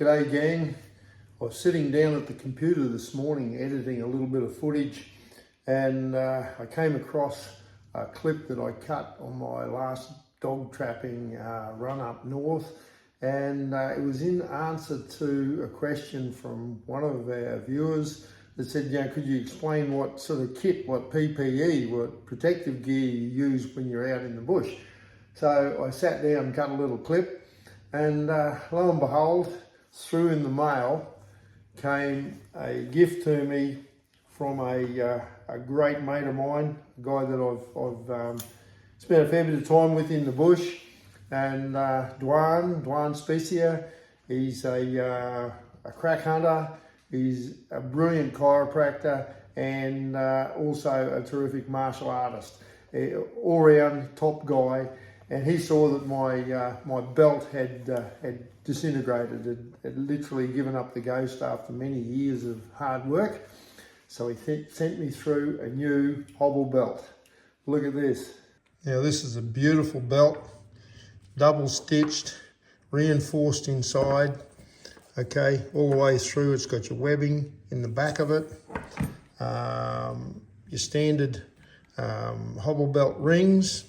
G'day gang. I was sitting down at the computer this morning editing a little bit of footage, and I came across a clip that I cut on my last dog trapping run up north, and it was in answer to a question from one of our viewers that said, could you explain what sort of kit, what PPE, what protective gear you use when you're out in the bush? So I sat down and cut a little clip, and lo and behold, through in the mail came a gift to me from a great mate of mine, a guy that I've spent a fair bit of time with in the bush, and Dwan Specia. He's a crack hunter, he's a brilliant chiropractor, and also a terrific martial artist. All-round top guy. And he saw that my belt had disintegrated, had literally given up the ghost after many years of hard work. So he sent me through a new hobble belt. Look at this. Now this is a beautiful belt, double stitched, reinforced inside. Okay, all the way through. It's got your webbing in the back of it, your standard hobble belt rings.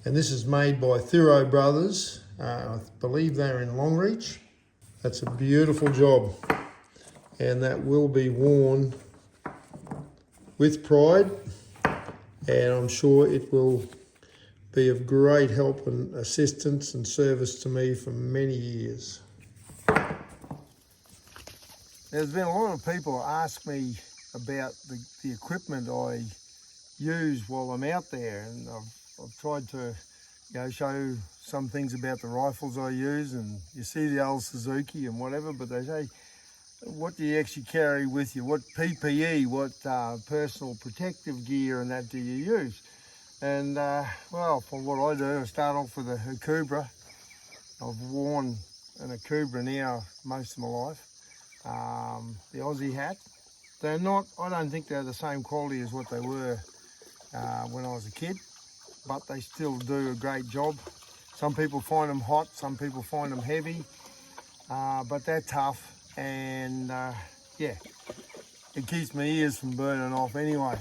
And this is made by Thiro Brothers. I believe they're in Longreach. That's a beautiful job. And that will be worn with pride. And I'm sure it will be of great help and assistance and service to me for many years. There's been a lot of people ask me about the equipment I use while I'm out there, and I've tried to, show some things about the rifles I use, and you see the old Suzuki and whatever, but they say, what do you actually carry with you? What PPE, what personal protective gear and that do you use? And well, for what I do, I start off with a Cobra. I've worn an Cobra now most of my life. The Aussie hat. They're not, I don't think they're the same quality as what they were when I was a kid, but they still do a great job. Some people find them hot, some people find them heavy, but they're tough, and yeah, it keeps my ears from burning off anyway.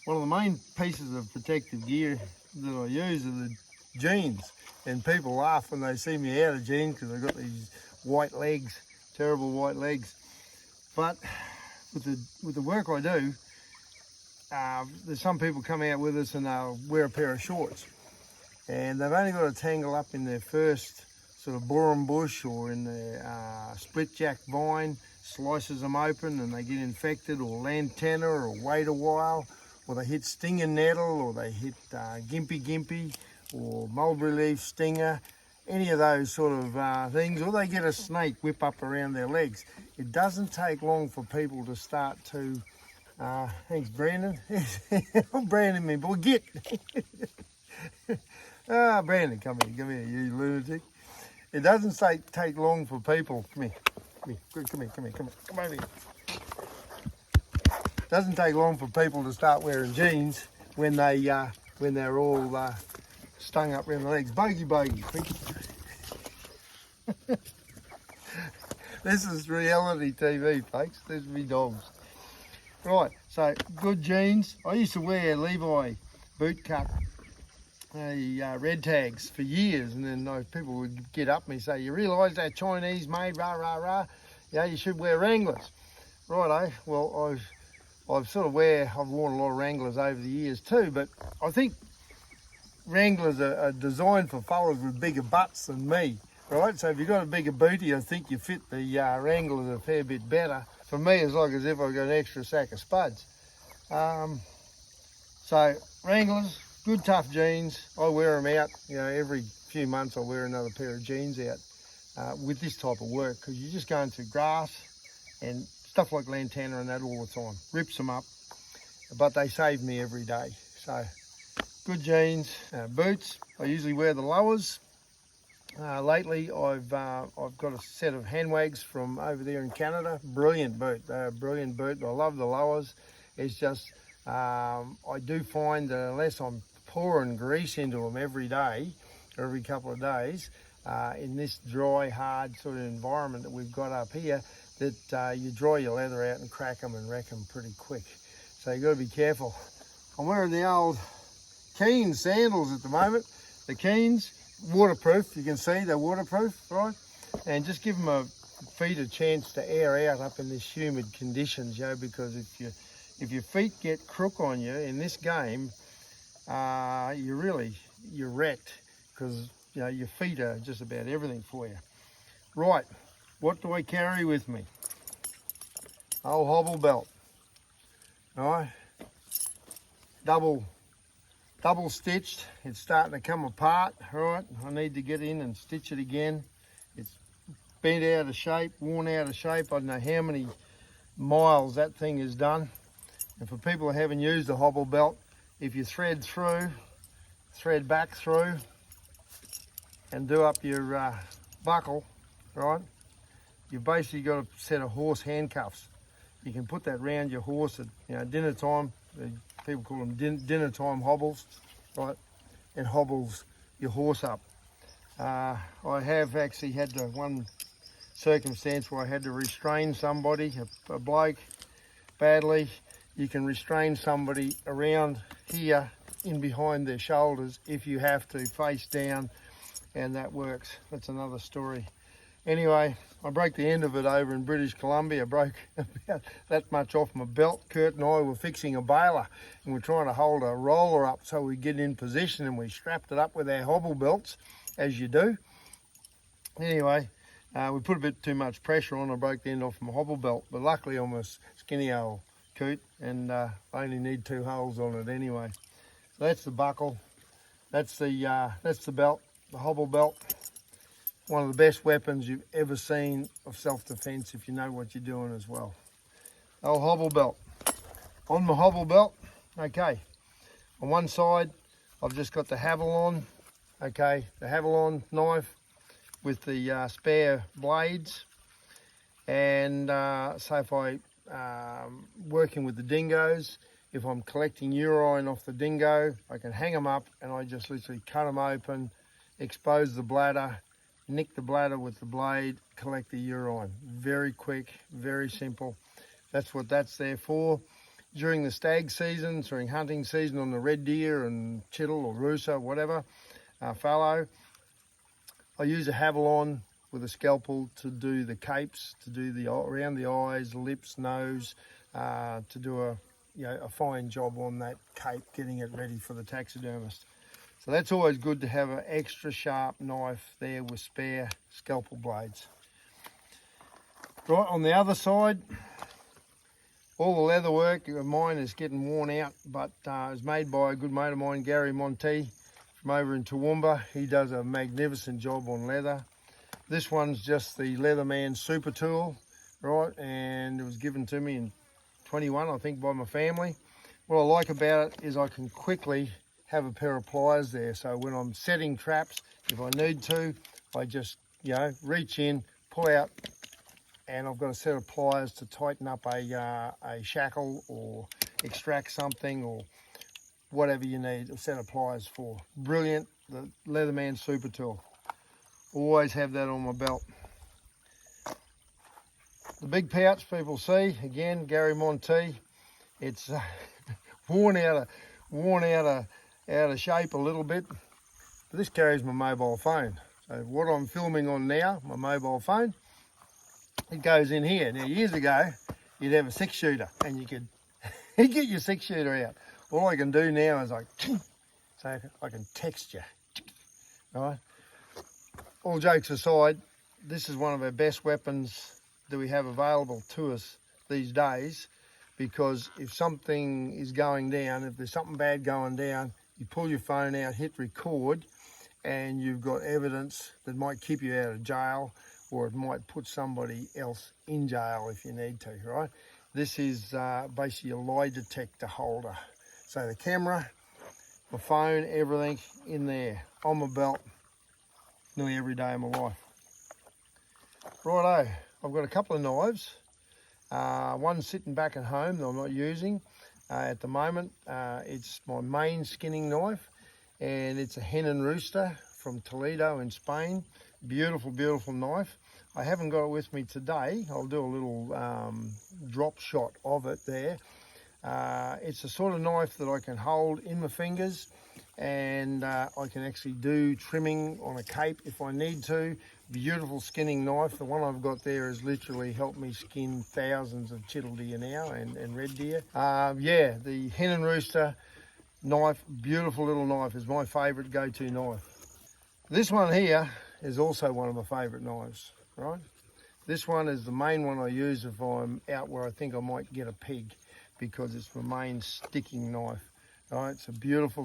One of the main pieces of protective gear that I use are the jeans, and people laugh when they see me out of jeans because I've got these white legs, terrible white legs. But with the work I do, there's some people come out with us and they'll wear a pair of shorts, and they've only got to tangle up in their first sort of borum bush or in their split jack vine, slices them open and they get infected, or lantana, or wait a while, or they hit stinging nettle, or they hit gimpy, or mulberry leaf stinger, any of those sort of things, or they get a snake whip up around their legs. It doesn't take long for people to start to thanks, Brandon. Oh, Brandon, me boy, get. Brandon, come here, you lunatic. It doesn't take long for people. Come over here. It doesn't take long for people to start wearing jeans when they're all stung up around the legs. Bogey. This is reality TV, folks. There's me dogs. Right, so good jeans. I used to wear Levi boot cut red tags for years, and then people would get up and say, you realise they're Chinese made, rah. Yeah, you should wear Wranglers. Righto, well, I've worn a lot of Wranglers over the years too, but I think Wranglers are designed for fellas with bigger butts than me, right? So if you've got a bigger booty, I think you fit the Wranglers a fair bit better. For me, it's like as if I got an extra sack of spuds. So Wranglers, good tough jeans. I wear them out, every few months I wear another pair of jeans out with this type of work, because you're just going through grass and stuff like lantana and that all the time. Rips them up, but they save me every day. So good jeans. Boots, I usually wear the lowers. Lately, I've got a set of handwags from over there in Canada. Brilliant boot. They're a brilliant boot. I love the lowers. It's just, I do find that unless I'm pouring grease into them every day, or every couple of days, in this dry, hard sort of environment that we've got up here, that you dry your leather out and crack them and wreck them pretty quick. So you've got to be careful. I'm wearing the old Keen sandals at the moment. The Keens, waterproof, you can see they're waterproof, right? And just give them feet a chance to air out up in this humid conditions, you know, because if your feet get crook on you in this game, you're wrecked, because you know your feet are just about everything for you. Right, what do I carry with me? Old hobble belt. All right, double stitched. It's starting to come apart. All right, I need to get in and stitch it again. It's bent out of shape, worn out of shape. I don't know how many miles that thing has done. And for people who haven't used a hobble belt, if you thread back through and do up your buckle, right, you've basically got a set of horse handcuffs. You can put that round your horse at dinner time. People call them dinner time hobbles, right? It hobbles your horse up. I have actually had one circumstance where I had to restrain somebody, a bloke, badly. You can restrain somebody around here in behind their shoulders if you have to, face down, and that works. That's another story. Anyway, I broke the end of it over in British Columbia. I broke about that much off my belt. Kurt and I were fixing a baler, and we're trying to hold a roller up so we get in position, and we strapped it up with our hobble belts, as you do. Anyway, we put a bit too much pressure on. I broke the end off my hobble belt, but luckily I'm a skinny old coot, and I only need 2 holes on it anyway. So that's the buckle. That's the belt, the hobble belt. One of the best weapons you've ever seen of self-defense if you know what you're doing as well. Old hobble belt. On my hobble belt, okay, on one side I've just got the Havalon, okay, the Havalon knife with the spare blades. And so if I working with the dingoes, if I'm collecting urine off the dingo, I can hang them up and I just literally cut them open, expose the bladder, nick the bladder with the blade, collect the urine. Very quick, very simple. That's what that's there for. During the stag season, during hunting season on the red deer and chital or rusa, whatever, fallow, I use a Havalon with a scalpel to do the capes, to do the around the eyes, lips, nose, to do a fine job on that cape, getting it ready for the taxidermist. So that's always good to have an extra sharp knife there with spare scalpel blades. Right, on the other side, all the leather work of mine is getting worn out, but it's made by a good mate of mine, Gary Monteith, from over in Toowoomba. He does a magnificent job on leather. This one's just the Leatherman Super Tool, right, and it was given to me in 21, I think, by my family. What I like about it is I can quickly have a pair of pliers there, so when I'm setting traps, if I need to, I just reach in, pull out, and I've got a set of pliers to tighten up a shackle or extract something or whatever you need a set of pliers for. Brilliant, the Leatherman Super Tool. Always have that on my belt. The big pouch people see, again, Gary Monteith. It's worn out of shape a little bit, but this carries my mobile phone. So what I'm filming on now, my mobile phone, it goes in here. Now years ago, you'd have a 6-shooter and you could get your 6-shooter out. All I can do now is so I can text you, right? All jokes aside, this is one of our best weapons that we have available to us these days, because if something is going down, if there's something bad going down, you pull your phone out, hit record, and you've got evidence that might keep you out of jail, or it might put somebody else in jail if you need to, right? This is basically a lie detector holder. So the camera, my phone, everything in there, on my belt, nearly every day of my life. Righto, I've got a couple of knives. One's sitting back at home that I'm not using at the moment. It's my main skinning knife, and it's a hen and rooster from Toledo in Spain. Beautiful, beautiful knife. I haven't got it with me today. I'll do a little drop shot of it there. It's the sort of knife that I can hold in my fingers, and I can actually do trimming on a cape if I need to. Beautiful skinning knife. The one I've got there has literally helped me skin thousands of chital deer now and red deer. Yeah, the hen and rooster knife, beautiful little knife, is my favourite go-to knife. This one here is also one of my favourite knives, right? This one is the main one I use if I'm out where I think I might get a pig, because it's my main sticking knife. Right, it's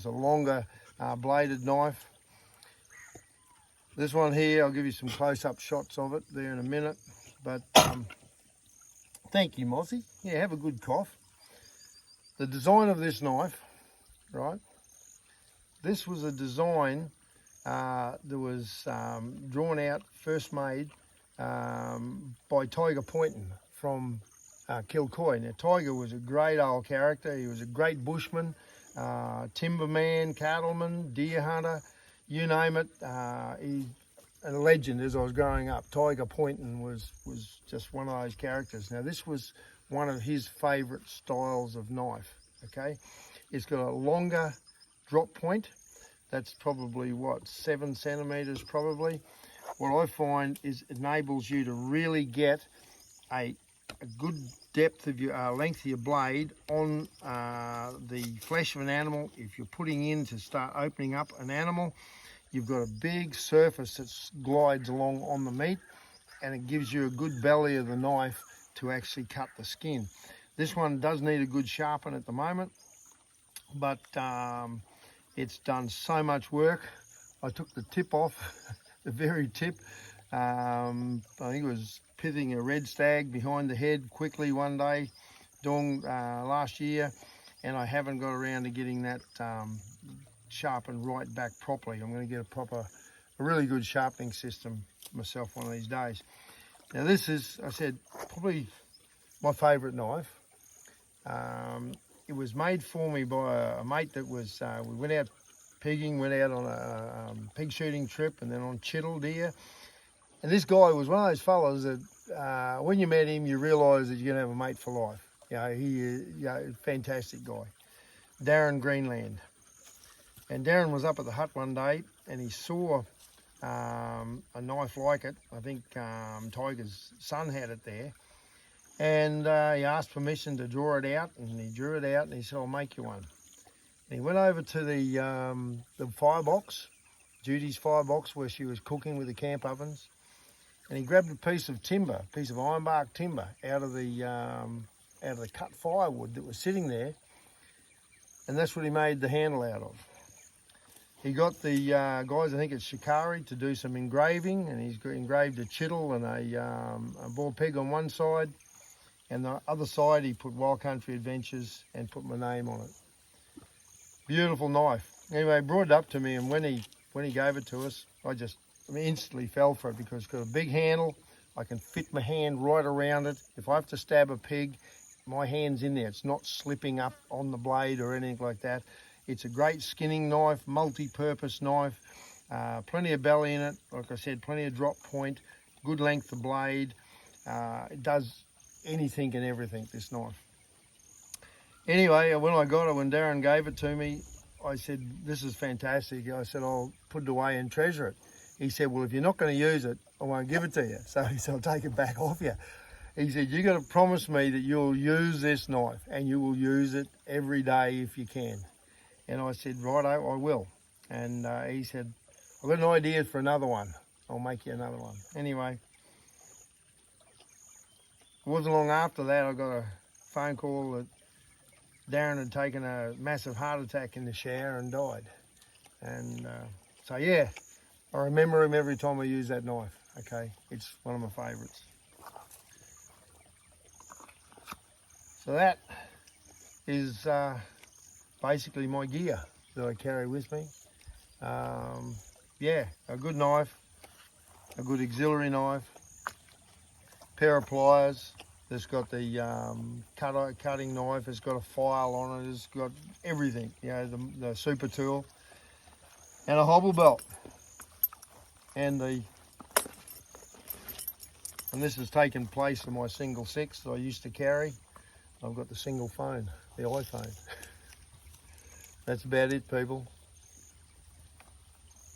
a longer bladed knife. This one here, I'll give you some close-up shots of it there in a minute. But thank you, Mozzie. Yeah, have a good cough. The design of this knife, right? This was a design that was drawn out, first made by Tiger Poynton from Kilcoy. Now, Tiger was a great old character. He was a great bushman, timberman, cattleman, deer hunter, you name it. He's a legend as I was growing up. Tiger Poynton was just one of those characters. Now, this was one of his favourite styles of knife, okay? It's got a longer drop point. That's probably, what, 7 centimetres probably. What I find is it enables you to really get a good depth of your length of your blade on the flesh of an animal. If you're putting in to start opening up an animal, you've got a big surface that glides along on the meat, and it gives you a good belly of the knife to actually cut the skin. This one does need a good sharpen at the moment, but it's done so much work. I took the tip off, the very tip. I think it was pithing a red stag behind the head quickly one day during last year, and I haven't got around to getting that sharpened right back properly. I'm going to get a really good sharpening system myself one of these days. Now, this is, I said, probably my favourite knife. It was made for me by a mate that was, we went out pigging, went out on a pig shooting trip and then on chital deer. And this guy was one of those fellas that when you met him, you realise that you're going to have a mate for life. You know, he is a fantastic guy. Darren Greenland. And Darren was up at the hut one day and he saw a knife like it. I think Tiger's son had it there. And he asked permission to draw it out, and he drew it out and he said, I'll make you one. And he went over to the firebox, Judy's firebox, where she was cooking with the camp ovens. And he grabbed a piece of timber, a piece of ironbark timber out of the cut firewood that was sitting there. And that's what he made the handle out of. He got the guys, I think it's Shikari, to do some engraving, and he's engraved a chital and a boar peg on one side, and the other side he put Wild Country Adventures and put my name on it. Beautiful knife. Anyway, he brought it up to me, and when he gave it to us, I instantly fell for it because it's got a big handle. I can fit my hand right around it. If I have to stab a pig, my hand's in there. It's not slipping up on the blade or anything like that. It's a great skinning knife, multi-purpose knife, plenty of belly in it. Like I said, plenty of drop point, good length of blade. It does anything and everything, this knife. Anyway, when I got it, when Darren gave it to me, I said, this is fantastic. I said, I'll put it away and treasure it. He said, well, if you're not going to use it, I won't give it to you. So he said, I'll take it back off you. He said, you got to promise me that you'll use this knife and you will use it every day if you can. And I said, righto, I will. And he said, I've got an idea for another one. I'll make you another one. Anyway, it wasn't long after that I got a phone call that Darren had taken a massive heart attack in the shower and died. And so, yeah, I remember him every time I use that knife. Okay, it's one of my favourites. So that is basically my gear that I carry with me. Yeah, a good knife, a good auxiliary knife, pair of pliers. It's got the cutting knife. It's got a file on it. It's got everything. You know, the super tool, and a hobble belt, and the And this has taken place of my single six that I used to carry. I've got the single phone, the iPhone. That's about it, people.